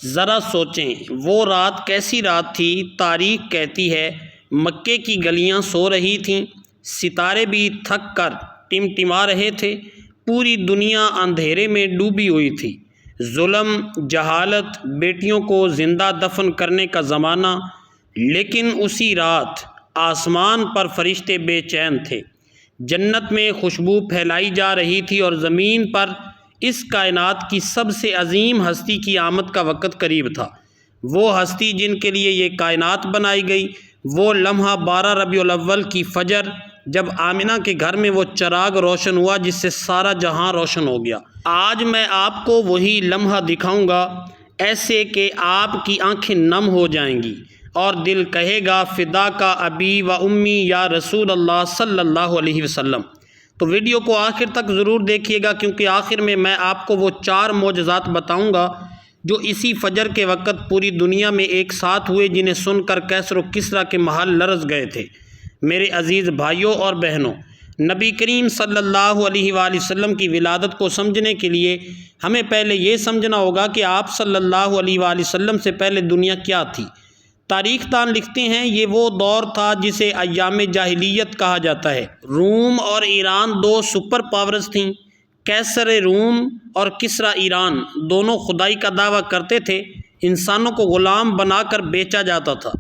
ذرا سوچیں وہ رات کیسی رات تھی۔ تاریخ کہتی ہے مکے کی گلیاں سو رہی تھیں، ستارے بھی تھک کر ٹمٹما رہے تھے، پوری دنیا اندھیرے میں ڈوبی ہوئی تھی۔ ظلم، جہالت، بیٹیوں کو زندہ دفن کرنے کا زمانہ، لیکن اسی رات آسمان پر فرشتے بے چین تھے۔ جنت میں خوشبو پھیلائی جا رہی تھی اور زمین پر اس کائنات کی سب سے عظیم ہستی کی آمد کا وقت قریب تھا۔ وہ ہستی جن کے لیے یہ کائنات بنائی گئی، وہ لمحہ 12 ربیع الاول کی فجر، جب آمنہ کے گھر میں وہ چراغ روشن ہوا جس سے سارا جہاں روشن ہو گیا۔ آج میں آپ کو وہی لمحہ دکھاؤں گا، ایسے کہ آپ کی آنکھیں نم ہو جائیں گی اور دل کہے گا فدا کا ابی و امی یا رسول اللہ صلی اللہ علیہ وسلم۔ تو ویڈیو کو آخر تک ضرور دیکھیے گا، کیونکہ آخر میں آپ کو وہ 4 معجزات بتاؤں گا جو اسی فجر کے وقت پوری دنیا میں ایک ساتھ ہوئے، جنہیں سن کر کیسر و کسریٰ کے محل لرز گئے تھے۔ میرے عزیز بھائیوں اور بہنوں، نبی کریم صلی اللہ علیہ وآلہ وسلم کی ولادت کو سمجھنے کے لیے ہمیں پہلے یہ سمجھنا ہوگا کہ آپ صلی اللہ علیہ وآلہ وسلم سے پہلے دنیا کیا تھی۔ تاریخ دان لکھتے ہیں یہ وہ دور تھا جسے ایام جاہلیت کہا جاتا ہے۔ روم اور ایران 2 سپر پاورز تھیں۔ کیسر روم اور کسریٰ ایران دونوں خدائی کا دعویٰ کرتے تھے، انسانوں کو غلام بنا کر بیچا جاتا تھا۔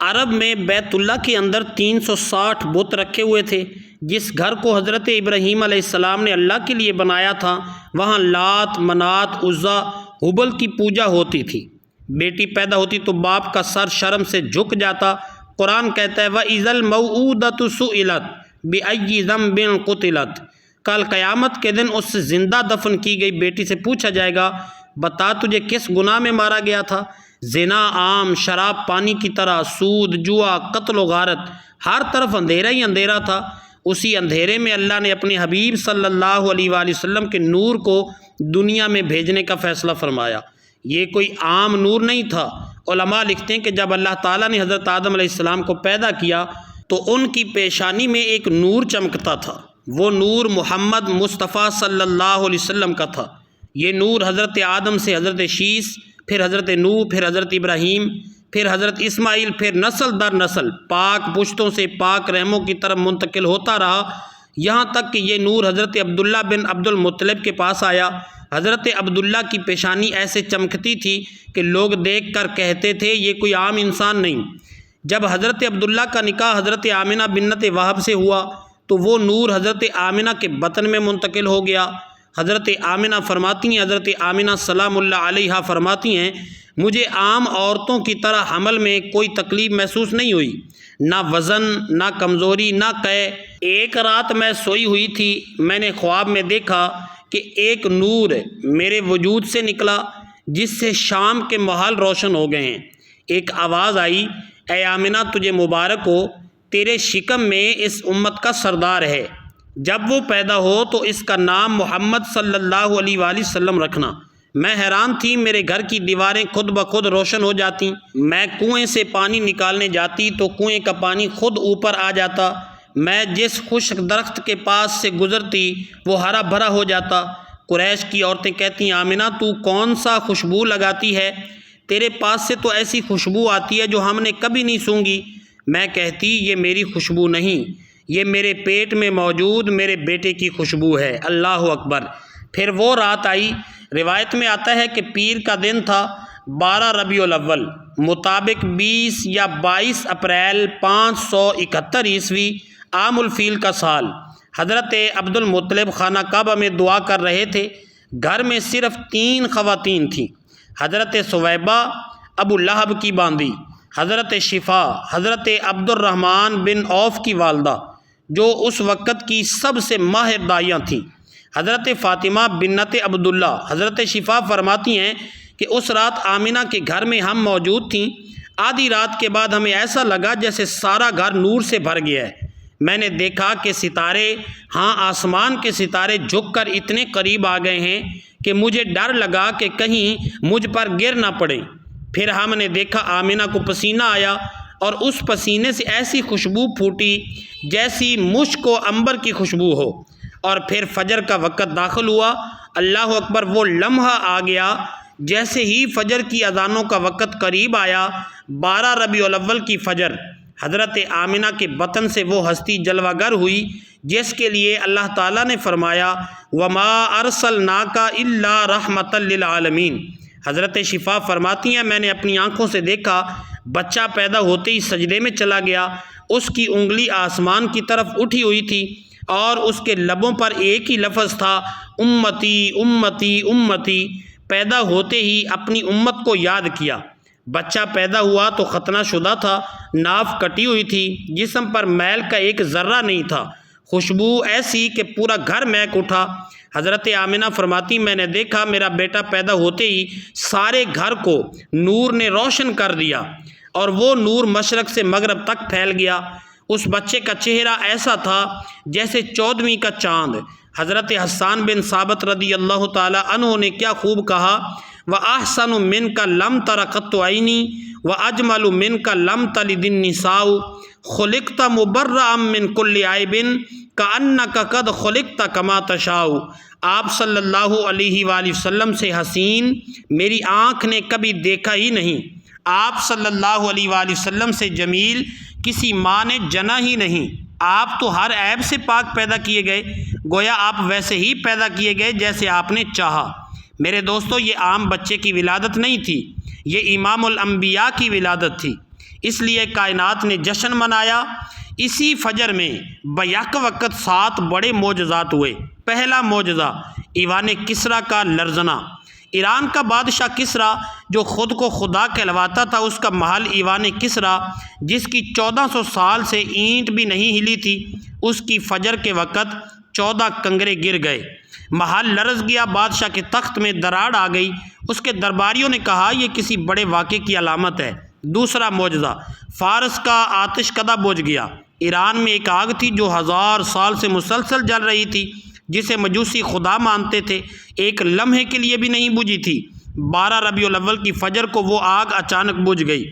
عرب میں بیت اللہ کے اندر 360 بت رکھے ہوئے تھے۔ جس گھر کو حضرت ابراہیم علیہ السلام نے اللہ کے لیے بنایا تھا، وہاں لات، منات، عزیٰ، ہبل کی پوجا ہوتی تھی۔ بیٹی پیدا ہوتی تو باپ کا سر شرم سے جھک جاتا۔ قرآن کہتا ہے وَإِذَا الْمَوْءُودَةُ سُئِلَتْ بِأَيِّ ذَنبٍ قُتِلَتْ، کل قیامت کے دن اس سے زندہ دفن کی گئی بیٹی سے پوچھا جائے گا بتا تجھے کس گناہ میں مارا گیا تھا۔ زنا عام، شراب پانی کی طرح، سود، جوا، قتل و غارت، ہر طرف اندھیرا ہی اندھیرا تھا۔ اسی اندھیرے میں اللہ نے اپنے حبیب صلی اللہ علیہ وآلہ وسلم کے نور کو دنیا میں بھیجنے کا فیصلہ فرمایا۔ یہ کوئی عام نور نہیں تھا۔ علماء لکھتے ہیں کہ جب اللہ تعالیٰ نے حضرت آدم علیہ السلام کو پیدا کیا تو ان کی پیشانی میں ایک نور چمکتا تھا۔ وہ نور محمد مصطفیٰ صلی اللہ علیہ وسلم کا تھا۔ یہ نور حضرت آدم سے حضرت شیس، پھر حضرت نوح، پھر حضرت ابراہیم، پھر حضرت اسماعیل، پھر نسل در نسل پاک پشتوں سے پاک رحموں کی طرف منتقل ہوتا رہا، یہاں تک کہ یہ نور حضرت عبداللہ بن عبد المطلب کے پاس آیا۔ حضرت عبداللہ کی پیشانی ایسے چمکتی تھی کہ لوگ دیکھ کر کہتے تھے یہ کوئی عام انسان نہیں۔ جب حضرت عبداللہ کا نکاح حضرت آمنہ بنت وہب سے ہوا تو وہ نور حضرت آمنہ کے بطن میں منتقل ہو گیا۔ حضرت آمنہ فرماتی ہیں، حضرت آمنہ سلام اللہ علیہا فرماتی ہیں مجھے عام عورتوں کی طرح حمل میں کوئی تکلیف محسوس نہیں ہوئی، نہ وزن، نہ کمزوری، نہ قے۔ ایک رات میں سوئی ہوئی تھی، میں نے خواب میں دیکھا کہ ایک نور میرے وجود سے نکلا جس سے شام کے محل روشن ہو گئے ہیں۔ ایک آواز آئی اے آمنہ تجھے مبارک ہو، تیرے شکم میں اس امت کا سردار ہے، جب وہ پیدا ہو تو اس کا نام محمد صلی اللہ علیہ وآلہ وسلم رکھنا۔ میں حیران تھی، میرے گھر کی دیواریں خود بخود روشن ہو جاتی، میں کنویں سے پانی نکالنے جاتی تو کنویں کا پانی خود اوپر آ جاتا، میں جس خشک درخت کے پاس سے گزرتی وہ ہرا بھرا ہو جاتا۔ قریش کی عورتیں کہتی آمنہ تو کون سا خوشبو لگاتی ہے، تیرے پاس سے تو ایسی خوشبو آتی ہے جو ہم نے کبھی نہیں سونگھی۔ میں کہتی یہ میری خوشبو نہیں، یہ میرے پیٹ میں موجود میرے بیٹے کی خوشبو ہے۔ اللہ اکبر۔ پھر وہ رات آئی، روایت میں آتا ہے کہ پیر کا دن تھا، 12 ربیع الاول مطابق 20 یا 22 اپریل 571 عیسوی عام الفیل کا سال۔ حضرت عبد المطلب خانہ کعبہ میں دعا کر رہے تھے۔ گھر میں صرف 3 خواتین تھیں، حضرت ثویبہ ابو لہب کی باندی، حضرت شفا حضرت عبد الرحمن بن عوف کی والدہ جو اس وقت کی سب سے ماہر داعیہ تھیں، حضرت فاطمہ بنت عبداللہ۔ حضرت شفا فرماتی ہیں کہ اس رات آمنہ کے گھر میں ہم موجود تھیں، آدھی رات کے بعد ہمیں ایسا لگا جیسے سارا گھر نور سے بھر گیا ہے۔ میں نے دیکھا کہ ستارے، ہاں آسمان کے ستارے جھک کر اتنے قریب آ گئے ہیں کہ مجھے ڈر لگا کہ کہیں مجھ پر گر نہ پڑیں۔ پھر ہم نے دیکھا آمنہ کو پسینہ آیا اور اس پسینے سے ایسی خوشبو پھوٹی جیسی مشک و عنبر کی خوشبو ہو، اور پھر فجر کا وقت داخل ہوا۔ اللہ اکبر، وہ لمحہ آ گیا جیسے ہی فجر کی اذانوں کا وقت قریب آیا، 12 ربیع الاول کی فجر، حضرت آمنہ کے بطن سے وہ ہستی جلوہ گر ہوئی جس کے لیے اللہ تعالیٰ نے فرمایا وَمَا أَرْسَلْنَاكَ إِلَّا رَحْمَةً لِّلْعَالَمِينَ۔ حضرت شفا فرماتی ہیں میں نے اپنی آنکھوں سے دیکھا، بچہ پیدا ہوتے ہی سجدے میں چلا گیا، اس کی انگلی آسمان کی طرف اٹھی ہوئی تھی اور اس کے لبوں پر ایک ہی لفظ تھا امتی امتی امتی۔ پیدا ہوتے ہی اپنی امت کو یاد کیا۔ بچہ پیدا ہوا تو ختنہ شدہ تھا، ناف کٹی ہوئی تھی، جسم پر میل کا ایک ذرہ نہیں تھا، خوشبو ایسی کہ پورا گھر مہک اٹھا۔ حضرت آمنہ فرماتی میں نے دیکھا میرا بیٹا پیدا ہوتے ہی سارے گھر کو نور نے روشن کر دیا اور وہ نور مشرق سے مغرب تک پھیل گیا۔ اس بچے کا چہرہ ایسا تھا جیسے 14ویں کا چاند۔ حضرت حسان بن ثابت رضی اللہ تعالی عنہ نے کیا خوب کہا وَأَحْسَنُ مِنْكَ لَمْ تَرَ قَطُّ عَيْنِي وَأَجْمَلُ مِنْكَ لَمْ تَلِدِ النِّسَاءُ خُلِقْتَ مُبَرَّأً مِنْ كُلِّ عَيْبٍ كَأَنَّكَ قَدْ خُلِقْتَ كَمَا تَشَاءُ۔ آپ صلی اللہ علیہ وآلہ وسلم سے حسین میری آنکھ نے کبھی دیکھا ہی نہیں، آپ صلی اللہ علیہ وآلہ وسلم سے جمیل کسی ماں نے جنا ہی نہیں، آپ تو ہر عیب سے پاک پیدا کیے گئے، گویا آپ ویسے ہی پیدا کیے گئے جیسے آپ نے چاہا۔ میرے دوستو یہ عام بچے کی ولادت نہیں تھی، یہ امام الانبیاء کی ولادت تھی، اس لیے کائنات نے جشن منایا۔ اسی فجر میں بیک وقت 7 بڑے معجزات ہوئے۔ پہلا معجزہ ایوان کسریٰ کا لرزنا۔ ایران کا بادشاہ کسریٰ جو خود کو خدا کہلواتا تھا، اس کا محل ایوان کسریٰ جس کی 1400 سال سے اینٹ بھی نہیں ہلی تھی، اس کی فجر کے وقت 14 کنگرے گر گئے، محل لرز گیا، بادشاہ کے تخت میں دراڑ آ گئی۔ اس کے درباریوں نے کہا یہ کسی بڑے واقعے کی علامت ہے۔ دوسرا معجزہ فارس کا آتش کدہ بجھ گیا۔ ایران میں ایک آگ تھی جو 1000 سال سے مسلسل جل رہی تھی، جسے مجوسی خدا مانتے تھے، ایک لمحے کے لیے بھی نہیں بجھی تھی۔ 12 ربیع الاول کی فجر کو وہ آگ اچانک بجھ گئی،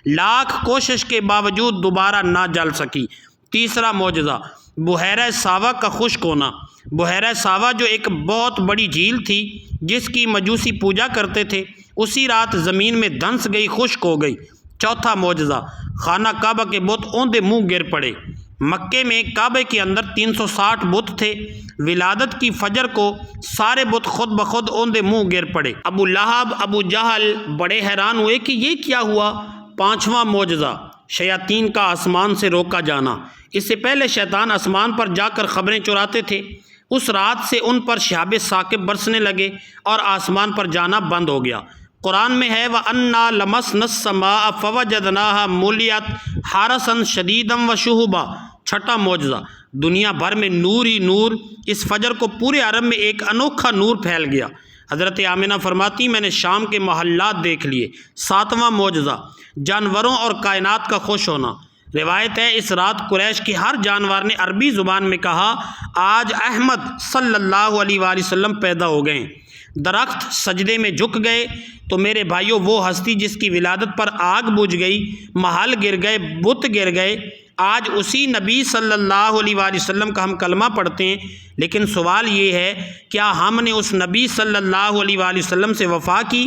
لاکھ کوشش کے باوجود دوبارہ نہ جل سکی۔ تیسرا معجزہ بحیرہ ساوا کا خشک ہونا۔ بحیرہ ساوا جو ایک بہت بڑی جھیل تھی جس کی مجوسی پوجا کرتے تھے، اسی رات زمین میں دھنس گئی، خشک ہو گئی۔ چوتھا معجزہ خانہ کعبہ کے بت اوندے منہ گر پڑے۔ مکے میں کعبے کے اندر 360 بت تھے، ولادت کی فجر کو سارے بت خود بخود اوندے منہ گر پڑے۔ ابو لہب ابو جہل بڑے حیران ہوئے کہ یہ کیا ہوا۔ پانچواں معجزہ شیاطین کا آسمان سے روکا جانا۔ اس سے پہلے شیطان آسمان پر جا کر خبریں چراتے تھے، اس رات سے ان پر شہاب ثاقب برسنے لگے اور آسمان پر جانا بند ہو گیا۔ قرآن میں ہے وَأَنَّا لَمَسْنَا السَّمَاءَ فَوَجَدْنَاهَا مُلِيَتْ حَرَسًا شَدِيدًا وَشُهُبًا۔ چھٹا معجزہ دنیا بھر میں نور ہی نور، اس فجر کو پورے عرب میں ایک انوکھا نور پھیل گیا۔ حضرت آمنہ فرماتی میں نے شام کے محلات دیکھ لیے۔ ساتواں معجزہ جانوروں اور کائنات کا خوش ہونا۔ روایت ہے اس رات قریش کے ہر جانور نے عربی زبان میں کہا آج احمد صلی اللہ علیہ وآلہ وسلم پیدا ہو گئے۔ درخت سجدے میں جھک گئے تو میرے بھائیوں وہ ہستی جس کی ولادت پر آگ بجھ گئی، محل گر گئے، بت گر گئے، آج اسی نبی صلی اللہ علیہ وآلہ وسلم کا ہم کلمہ پڑھتے ہیں۔ لیکن سوال یہ ہے کیا ہم نے اس نبی صلی اللہ علیہ وآلہ وسلم سے وفا کی؟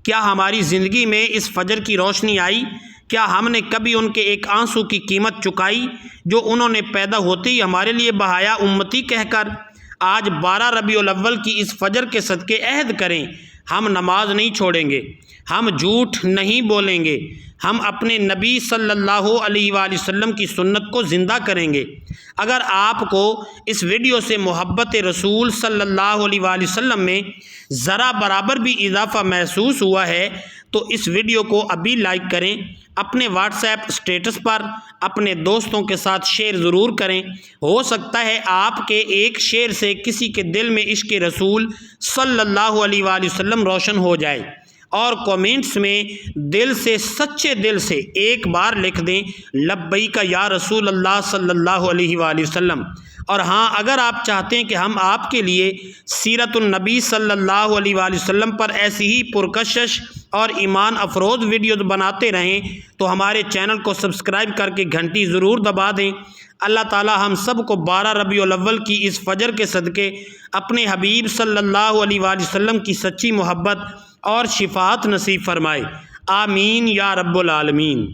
کیا ہماری زندگی میں اس فجر کی روشنی آئی؟ کیا ہم نے کبھی ان کے ایک آنسو کی قیمت چکائی جو انہوں نے پیدا ہوتے ہی ہمارے لیے بہایا امتی کہہ کر؟ آج 12 ربیع الاول کی اس فجر کے صدقے عہد کریں، ہم نماز نہیں چھوڑیں گے، ہم جھوٹ نہیں بولیں گے، ہم اپنے نبی صلی اللہ علیہ وآلہ وسلم کی سنت کو زندہ کریں گے۔ اگر آپ کو اس ویڈیو سے محبت رسول صلی اللہ علیہ وآلہ وسلم میں ذرا برابر بھی اضافہ محسوس ہوا ہے تو اس ویڈیو کو ابھی لائک کریں، اپنے واٹس ایپ اسٹیٹس پر اپنے دوستوں کے ساتھ شیئر ضرور کریں۔ ہو سکتا ہے آپ کے ایک شیئر سے کسی کے دل میں عشق رسول صلی اللہ علیہ وآلہ وسلم روشن ہو جائے۔ اور کومنٹس میں دل سے، سچے دل سے ایک بار لکھ دیں لبیک یا رسول اللہ صلی اللہ علیہ وآلہ وسلم۔ اور ہاں، اگر آپ چاہتے ہیں کہ ہم آپ کے لیے سیرت النبی صلی اللہ علیہ وآلہ وسلم پر ایسی ہی پرکشش اور ایمان افروز ویڈیوز بناتے رہیں تو ہمارے چینل کو سبسکرائب کر کے گھنٹی ضرور دبا دیں۔ اللہ تعالی ہم سب کو 12 ربیع الاول کی اس فجر کے صدقے اپنے حبیب صلی اللہ علیہ وآلہ وسلم کی سچی محبت اور شفاعت نصیب فرمائے، آمین یا رب العالمین۔